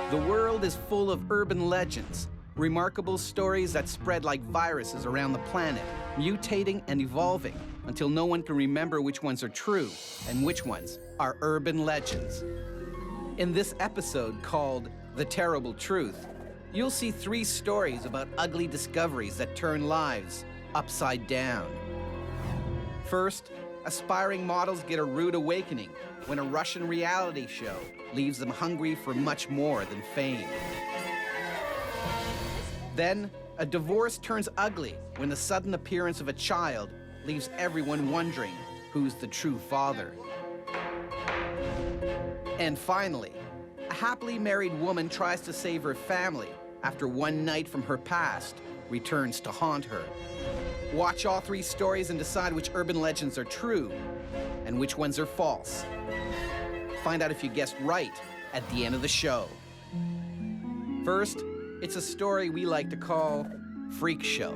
The world is full of urban legends, remarkable stories that spread like viruses around the planet, mutating and evolving until no one can remember which ones are true and which ones are urban legends. In this episode called The Terrible Truth, you'll see 3 stories about ugly discoveries that turn lives upside down. First, aspiring models get a rude awakening when a Russian reality show leaves them hungry for much more than fame. Then, a divorce turns ugly when the sudden appearance of a child leaves everyone wondering who's the true father. And finally, a happily married woman tries to save her family after one night from her past returns to haunt her. Watch all 3 stories and decide which urban legends are true and which ones are false. Find out if you guessed right at the end of the show. First, it's a story we like to call Freak Show.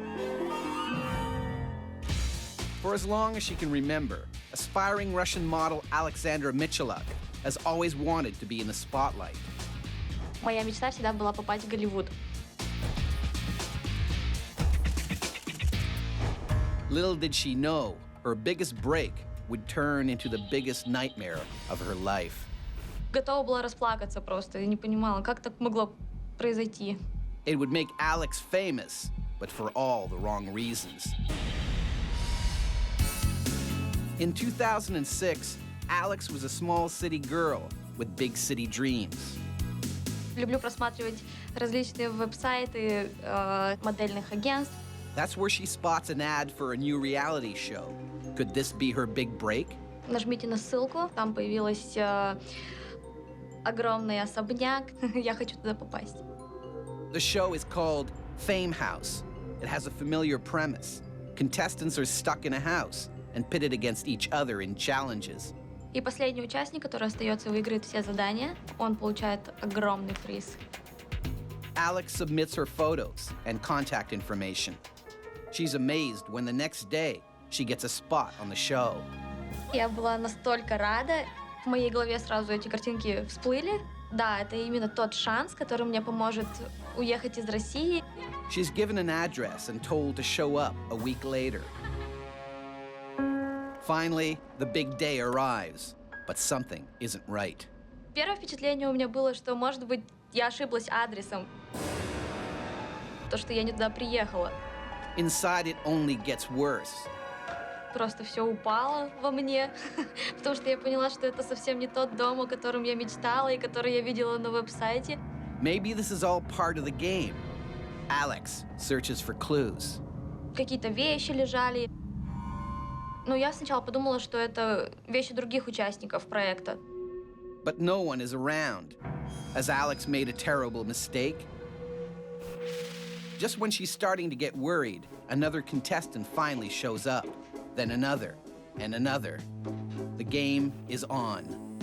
For as long as she can remember, aspiring Russian model Aleksandra has always wanted to be in the spotlight. Моя мечта всегда была попасть в Голливуд. Little did she know, her biggest break would turn into the biggest nightmare of her life. Готова была расплакаться просто. Я не понимала, как так могло произойти. It would make Alex famous, but for all the wrong reasons. In 2006, Alex was a small city girl with big city dreams. Люблю просматривать различные веб-сайты модельных агентств. That's where she spots an ad for a new reality show. Could this be her big break? Нажмите на ссылку, там появилась огромный особняк. Я хочу туда попасть. The show is called Fame House. It has a familiar premise. Contestants are stuck in a house and pitted against each other in challenges. И последний участник, который остается, выиграет все задания. Он получает огромный приз. Alex submits her photos and contact information. She's amazed when the next day she gets a spot on the show. Я была настолько рада. В моей голове сразу эти картинки всплыли. Да, это именно тот шанс, который мне поможет уехать из России. She's given an address and told to show up a week later. Finally, the big day arrives, but something isn't right. Первое впечатление у меня было, что, может быть, я ошиблась адресом. То, что я не туда приехала. Inside it only gets worse. Просто все упало во мне, потому что я поняла, что это совсем не тот дом, о котором я мечтала и который я видела на веб-сайте. Maybe this is all part of the game. Alex searches for clues. Какие-то вещи лежали. Но я сначала подумала, что это вещи других участников проекта. But no one is around. Has Alex made a terrible mistake? Just when she's starting to get worried, another contestant finally shows up. Then another, and another. The game is on.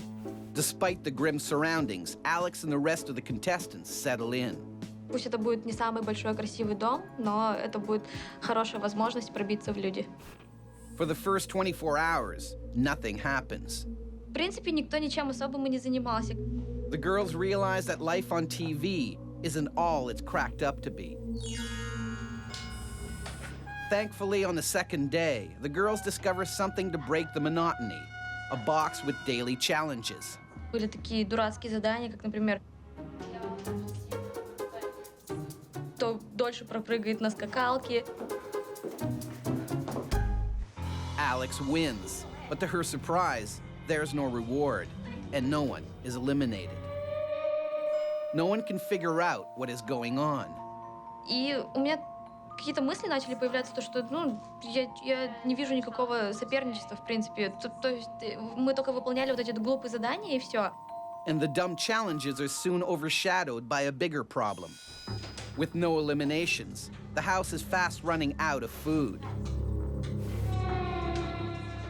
Despite the grim surroundings, Alex and the rest of the contestants settle in. Пусть это будет не самый большой красивый дом, но это будет хорошая возможность пробиться в люди. For the first 24 hours, nothing happens. В принципе, никто ничем особым и не занимался. The girls realize that life on TV isn't all it's cracked up to be. Thankfully, on the second day, the girls discover something to break the monotony, a box with daily challenges. Были такие дурацкие задания, как, например, кто дольше пропрыгает на скакалке. Alex wins, but to her surprise, there's no reward, and no one is eliminated. No one can figure out what is going on. И у меня какие-то мысли начали появляться, то, что я не вижу никакого соперничества, в принципе. То есть мы только выполняли вот эти глупые задания, и все. And the dumb challenges are soon overshadowed by a bigger problem. With no eliminations, the house is fast running out of food.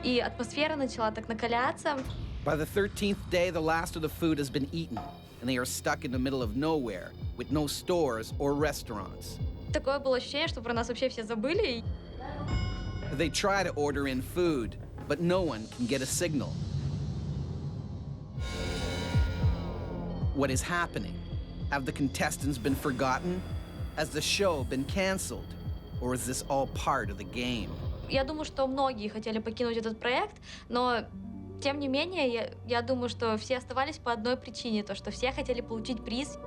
И атмосфера начала так накаляться. By the 13th day, the last of the food has been eaten, and they are stuck in the middle of nowhere with no stores or restaurants. Такое было ощущение, что про нас вообще все забыли. They try to order in food, but no one can get a signal. What is happening? Have the contestants been forgotten? Has the show been canceled? Or is this all part of the game? Я думаю, что многие хотели покинуть этот проект, но тем не менее, я думаю, что все оставались по одной причине, то, что все хотели получить приз.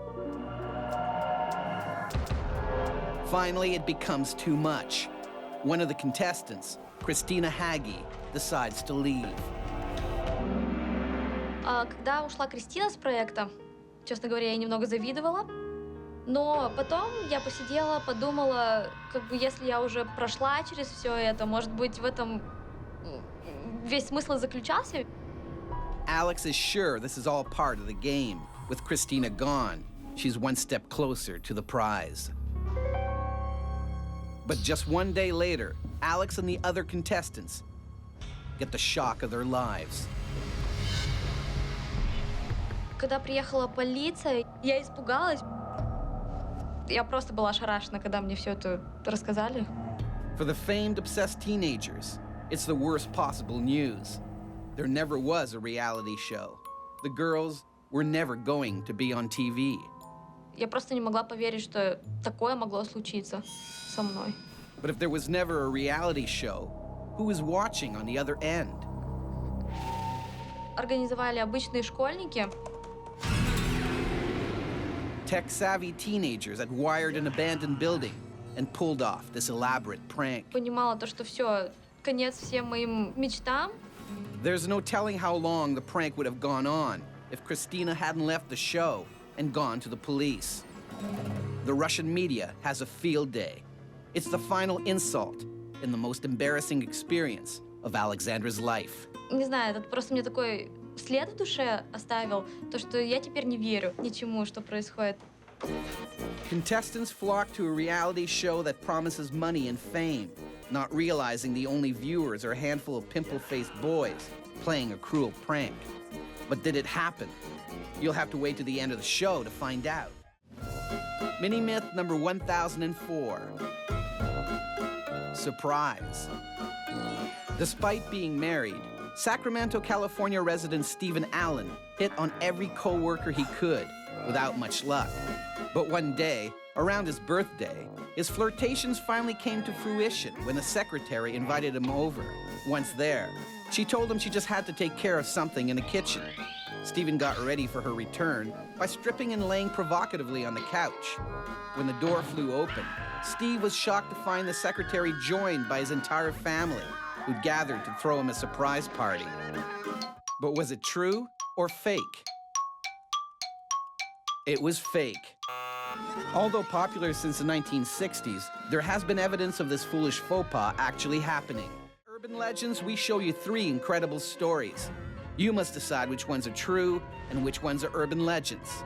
Finally, it becomes too much. One of the contestants, Christina Haggy, decides to leave. Когда ушла Кристина с проекта, честно говоря, я немного завидовала. Но потом я посидела, подумала, как бы если я уже прошла через все это, может быть, в этом весь смысл и заключался. Alex is sure this is all part of the game. With Christina gone, she's one step closer to the prize. But just one day later, Alex and the other contestants get the shock of their lives. Когда приехала полиция, я испугалась. Я просто была ошарашена, когда мне все это рассказали. For the famed obsessed teenagers, it's the worst possible news. There never was a reality show. The girls were never going to be on TV. Я просто не могла поверить, что такое могло случиться со мной. But if there was never a reality show, who is watching on the other end? Организовали обычные школьники. Tech-savvy teenagers had wired an abandoned building and pulled off this elaborate prank. Понимала то, что все, конец всем моим мечтам. There's no telling how long the prank would have gone on if Christina hadn't left the show and gone to the police. The Russian media has a field day. It's the final insult in the most embarrassing experience of Aleksandra's life. Не знаю, этот просто мне такой след в душе оставил, то, что я теперь не верю ничему, что происходит. Contestants flock to a reality show that promises money and fame, not realizing the only viewers are a handful of pimple-faced boys playing a cruel prank. But did it happen? You'll have to wait to the end of the show to find out. Mini-myth number 1004. Surprise. Despite being married, Sacramento, California resident Stephen Allen hit on every co-worker he could without much luck. But one day, around his birthday, his flirtations finally came to fruition when the secretary invited him over. Once there, she told him she just had to take care of something in the kitchen. Stephen got ready for her return by stripping and laying provocatively on the couch. When the door flew open, Steve was shocked to find the secretary joined by his entire family, who'd gathered to throw him a surprise party. But was it true or fake? It was fake. Although popular since the 1960s, there has been evidence of this foolish faux pas actually happening. Urban legends, we show you 3 incredible stories. You must decide which ones are true and which ones are urban legends.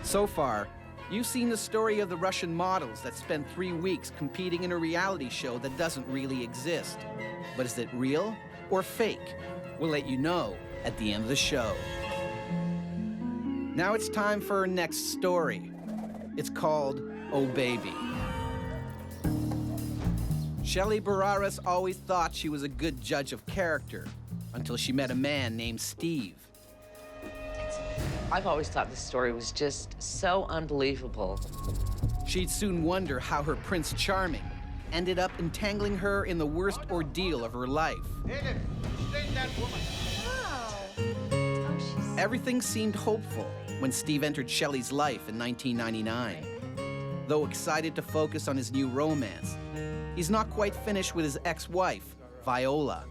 So far, you've seen the story of the Russian models that spent 3 weeks competing in a reality show that doesn't really exist. But is it real or fake? We'll let you know at the end of the show. Now it's time for our next story. It's called Oh Baby. Shelly Barraras always thought she was a good judge of character until she met a man named Steve. I've always thought this story was just so unbelievable. She'd soon wonder how her Prince Charming ended up entangling her in the worst ordeal of her life. Everything seemed hopeful when Steve entered Shelly's life in 1999. Though excited to focus on his new romance, he's not quite finished with his ex-wife, Viola.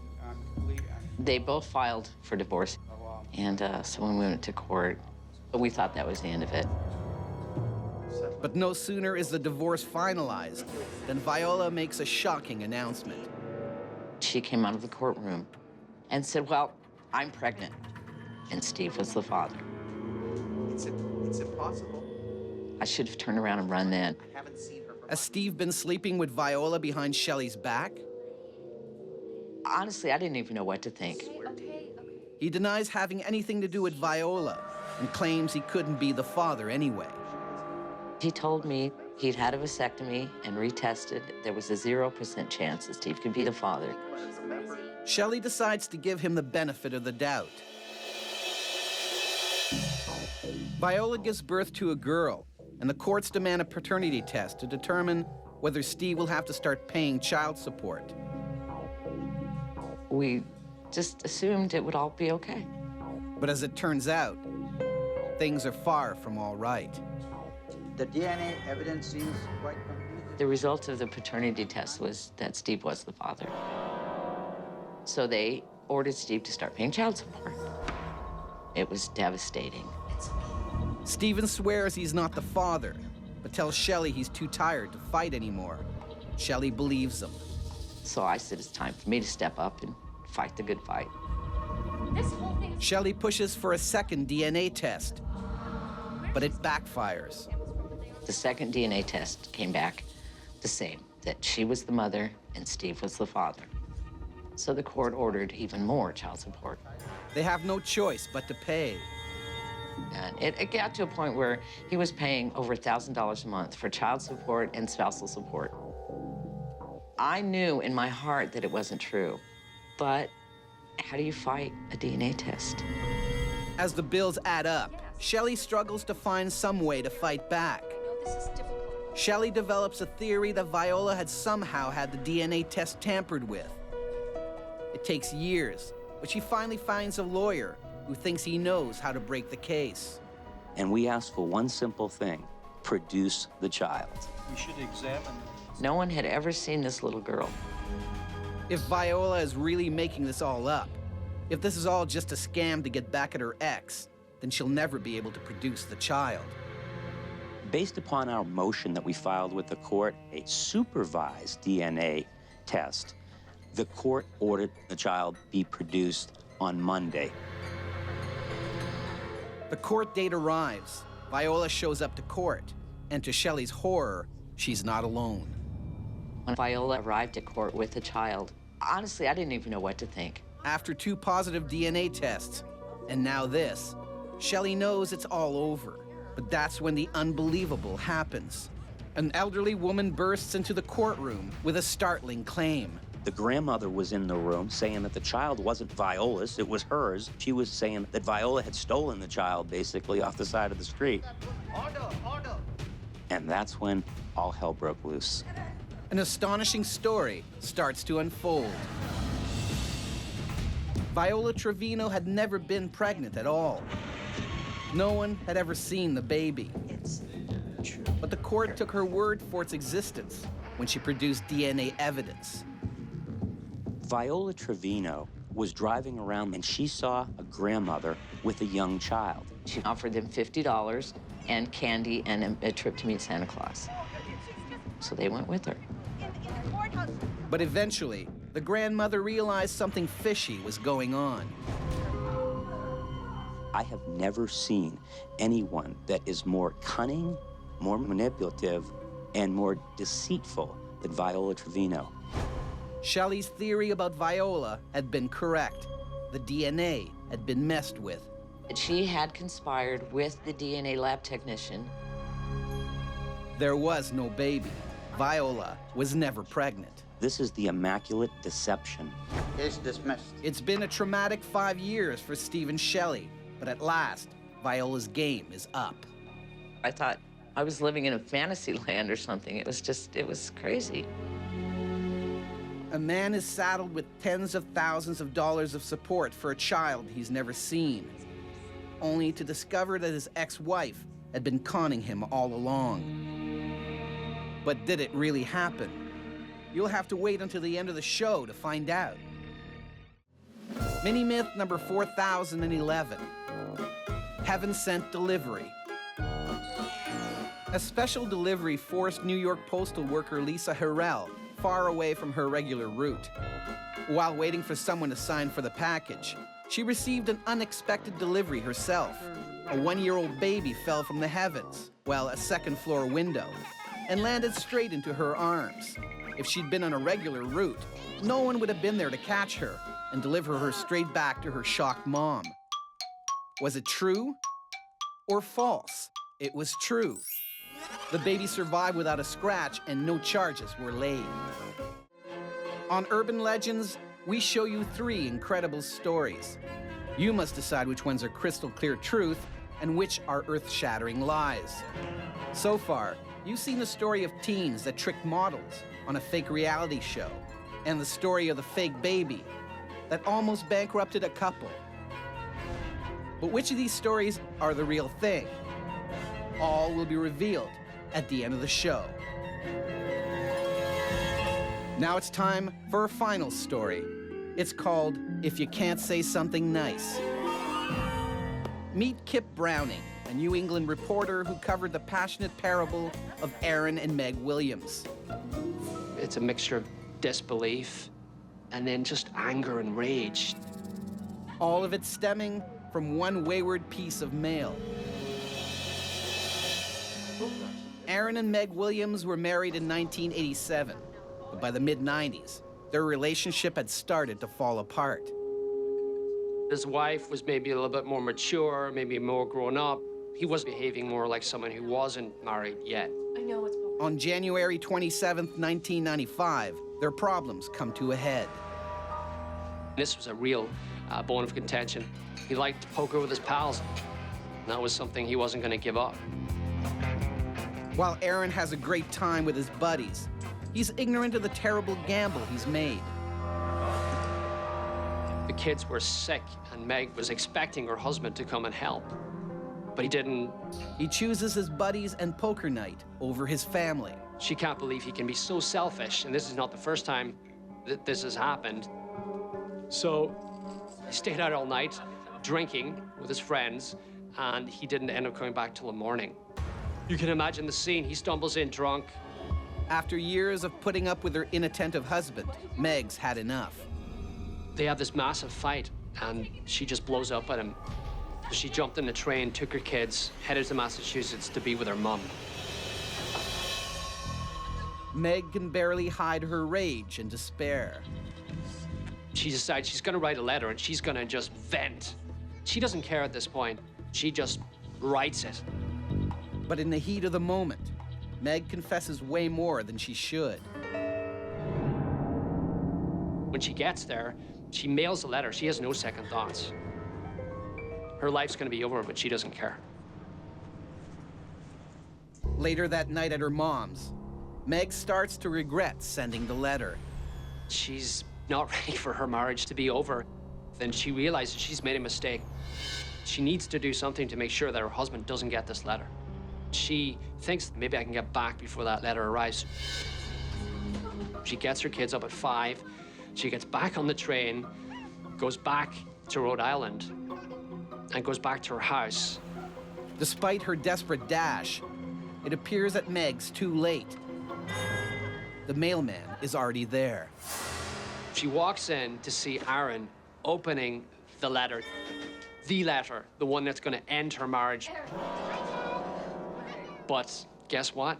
They both filed for divorce, and so when we went to court, we thought that was the end of it. But no sooner is the divorce finalized than Viola makes a shocking announcement. She came out of the courtroom and said, well, I'm pregnant. And Steve was the father. It's impossible. I should have turned around and run then. I haven't seen her. Has Steve been sleeping with Viola behind Shelly's back? Honestly, I didn't even know what to think. He denies having anything to do with Viola and claims he couldn't be the father anyway. He told me he'd had a vasectomy and retested. There was a 0% chance that Steve could be the father. Shelly decides to give him the benefit of the doubt. Viola gives birth to a girl, and the courts demand a paternity test to determine whether Steve will have to start paying child support. We just assumed it would all be okay. But as it turns out, things are far from all right. The DNA evidence seems quite conclusive. The result of the paternity test was that Steve was the father. So they ordered Steve to start paying child support. It was devastating. Steven swears he's not the father, but tells Shelly he's too tired to fight anymore. Shelly believes him. So I said it's time for me to step up and fight the good fight. Shelly pushes for a second DNA test, but it backfires. The second DNA test came back the same, that she was the mother and Steve was the father. So the court ordered even more child support. They have no choice but to pay. And it got to a point where he was paying over $1,000 a month for child support and spousal support. I knew in my heart that it wasn't true, but how do you fight a DNA test? As the bills add up, Shelly struggles to find some way to fight back. Shelly develops a theory that Viola had somehow had the DNA test tampered with. It takes years, but she finally finds a lawyer who thinks he knows how to break the case. And we ask for one simple thing: produce the child. You should examine. No one had ever seen this little girl. If Viola is really making this all up, if this is all just a scam to get back at her ex, then she'll never be able to produce the child. Based upon our motion that we filed with the court, a supervised DNA test, the court ordered the child be produced on Monday. The court date arrives. Viola shows up to court, and to Shelly's horror, she's not alone. When Viola arrived at court with the child, honestly, I didn't even know what to think. After 2 positive DNA tests, and now this, Shelly knows it's all over. But that's when the unbelievable happens. An elderly woman bursts into the courtroom with a startling claim. The grandmother was in the room saying that the child wasn't Viola's, it was hers. She was saying that Viola had stolen the child, basically, off the side of the street. Order! And that's when all hell broke loose. An astonishing story starts to unfold. Viola Trevino had never been pregnant at all. No one had ever seen the baby. But the court took her word for its existence when she produced DNA evidence. Viola Trevino was driving around and she saw a grandmother with a young child. She offered them $50 and candy and a trip to meet Santa Claus. So they went with her. But eventually, the grandmother realized something fishy was going on. I have never seen anyone that is more cunning, more manipulative, and more deceitful than Viola Trevino. Shelly's theory about Viola had been correct. The DNA had been messed with. She had conspired with the DNA lab technician. There was no baby. Viola was never pregnant. This is the immaculate deception. Case dismissed. It's been a traumatic 5 years for Steve and Shelly, but at last, Viola's game is up. I thought I was living in a fantasy land or something. It was crazy. A man is saddled with tens of thousands of dollars of support for a child he's never seen, only to discover that his ex-wife had been conning him all along. But did it really happen? You'll have to wait until the end of the show to find out. Mini-myth number 4011. Heaven Sent Delivery. A special delivery forced New York postal worker Lisa Harrell far away from her regular route. While waiting for someone to sign for the package, she received an unexpected delivery herself. A 1-year-old baby fell from the heavens, well, a second-floor window, and landed straight into her arms. If she'd been on a regular route, no one would have been there to catch her and deliver her straight back to her shocked mom. Was it true or false? It was true. The baby survived without a scratch and no charges were laid. On Urban Legends, we show you 3 incredible stories. You must decide which ones are crystal clear truth and which are earth-shattering lies. So far, you've seen the story of teens that tricked models on a fake reality show, and the story of the fake baby that almost bankrupted a couple. But which of these stories are the real thing? All will be revealed at the end of the show. Now it's time for a final story. It's called If You Can't Say Something Nice. Meet Kip Browning, a New England reporter who covered the passionate parable of Aaron and Meg Williams. It's a mixture of disbelief and then just anger and rage. All of it stemming from one wayward piece of mail. Aaron and Meg Williams were married in 1987, but by the mid-90s, their relationship had started to fall apart. His wife was maybe a little bit more mature, maybe more grown up. He was behaving more like someone who wasn't married yet. On January 27, 1995, their problems come to a head. This was a real bone of contention. He liked poker with his pals. That was something he wasn't going to give up. While Aaron has a great time with his buddies, he's ignorant of the terrible gamble he's made. The kids were sick, and Meg was expecting her husband to come and help, but he didn't. He chooses his buddies and poker night over his family. She can't believe he can be so selfish, and this is not the first time that this has happened. So he stayed out all night, drinking with his friends, and he didn't end up coming back till the morning. You can imagine the scene. He stumbles in drunk. After years of putting up with her inattentive husband, Meg's had enough. They have this massive fight, and she just blows up at him. She jumped in the train, took her kids, headed to Massachusetts to be with her mom. Meg can barely hide her rage and despair. She decides she's going to write a letter, and she's going to just vent. She doesn't care at this point. She just writes it. But in the heat of the moment, Meg confesses way more than she should. When she gets there, she mails the letter. She has no second thoughts. Her life's going to be over, but she doesn't care. Later that night at her mom's, Meg starts to regret sending the letter. She's not ready for her marriage to be over. Then she realizes she's made a mistake. She needs to do something to make sure that her husband doesn't get this letter. She thinks maybe I can get back before that letter arrives. She gets her kids up at 5. She gets back on the train, goes back to Rhode Island, and goes back to her house. Despite her desperate dash, it appears that Meg's too late. The mailman is already there. She walks in to see Aaron opening the letter, the one that's going to end her marriage. But guess what?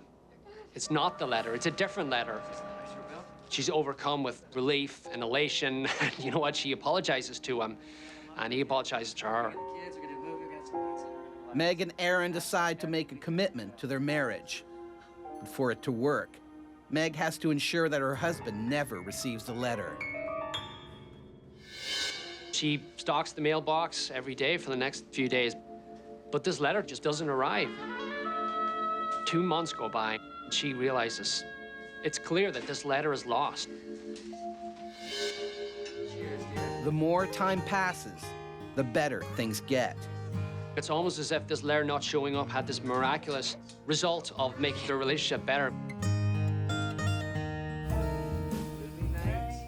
It's not the letter. It's a different letter. She's overcome with relief and elation. You know what? She apologizes to him, and he apologizes to her. Meg and Aaron decide to make a commitment to their marriage. But for it to work, Meg has to ensure that her husband never receives the letter. She stocks the mailbox every day for the next few days, but this letter just doesn't arrive. 2 months go by, and she realizes it's clear that this letter is lost. The more time passes, the better things get. It's almost as if this letter not showing up had this miraculous result of making their relationship better.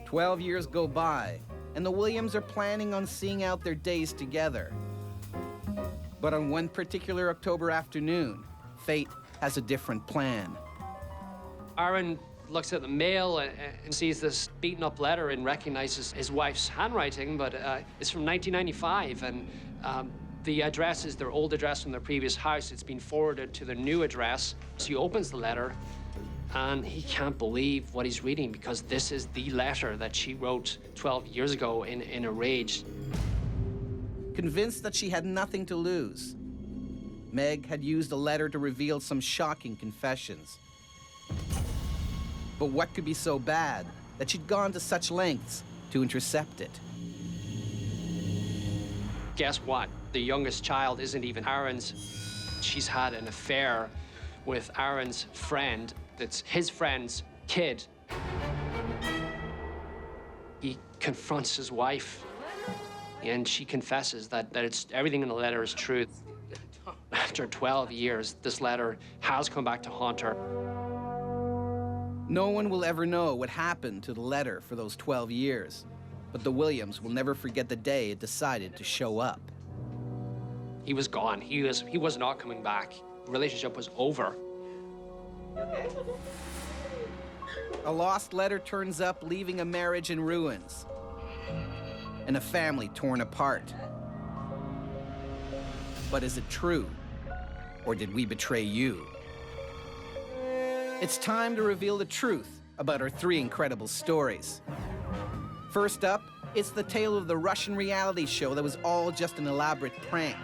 12 years go by, and the Williams are planning on seeing out their days together. But on one particular October afternoon, fate has a different plan. Aaron looks at the mail and sees this beaten-up letter and recognizes his wife's handwriting, but it's from 1995, and the address is their old address from their previous house. It's been forwarded to their new address. So he opens the letter, and he can't believe what he's reading, because this is the letter that she wrote 12 years ago in a rage. Convinced that she had nothing to lose, Meg had used the letter to reveal some shocking confessions. But what could be so bad that she'd gone to such lengths to intercept it? Guess what? The youngest child isn't even Aaron's. She's had an affair with Aaron's friend that's his friend's kid. He confronts his wife, and she confesses that it's everything in the letter is true. After 12 years, this letter has come back to haunt her. No one will ever know what happened to the letter for those 12 years, but the Williams will never forget the day it decided to show up. He was gone. He was not coming back. The relationship was over. A lost letter turns up, leaving a marriage in ruins and a family torn apart. But is it true? Or did we betray you? It's time to reveal the truth about our three incredible stories. First up, it's the tale of the Russian reality show that was all just an elaborate prank.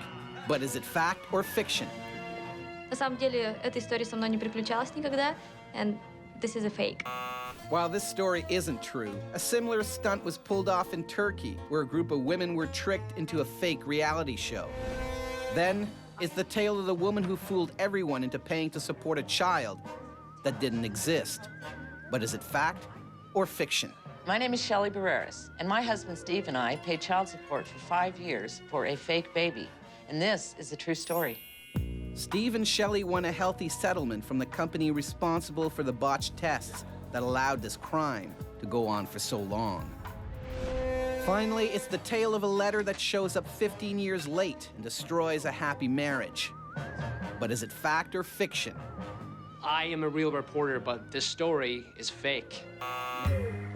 But is it fact or fiction? На самом деле, эта история со мной не приключалась никогда, and this is a fake. While this story isn't true, a similar stunt was pulled off in Turkey, where a group of women were tricked into a fake reality show. Then is the tale of the woman who fooled everyone into paying to support a child that didn't exist. But is it fact or fiction? My name is Shelly and my husband Steve and I paid child support for 5 years for a fake baby. And this is a true story. Steve and Shelly won a healthy settlement from the company responsible for the botched tests that allowed this crime to go on for so long. Finally, it's the tale of a letter that shows up 15 years late and destroys a happy marriage. But is it fact or fiction? I am a real reporter, but this story is fake.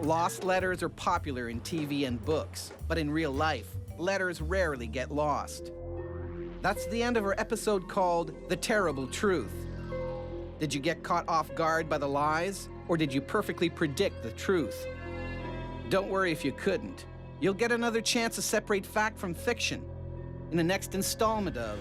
Lost letters are popular in TV and books, but in real life, letters rarely get lost. That's the end of our episode called The Terrible Truth. Did you get caught off guard by the lies, or did you perfectly predict the truth? Don't worry if you couldn't. You'll get another chance to separate fact from fiction in the next installment of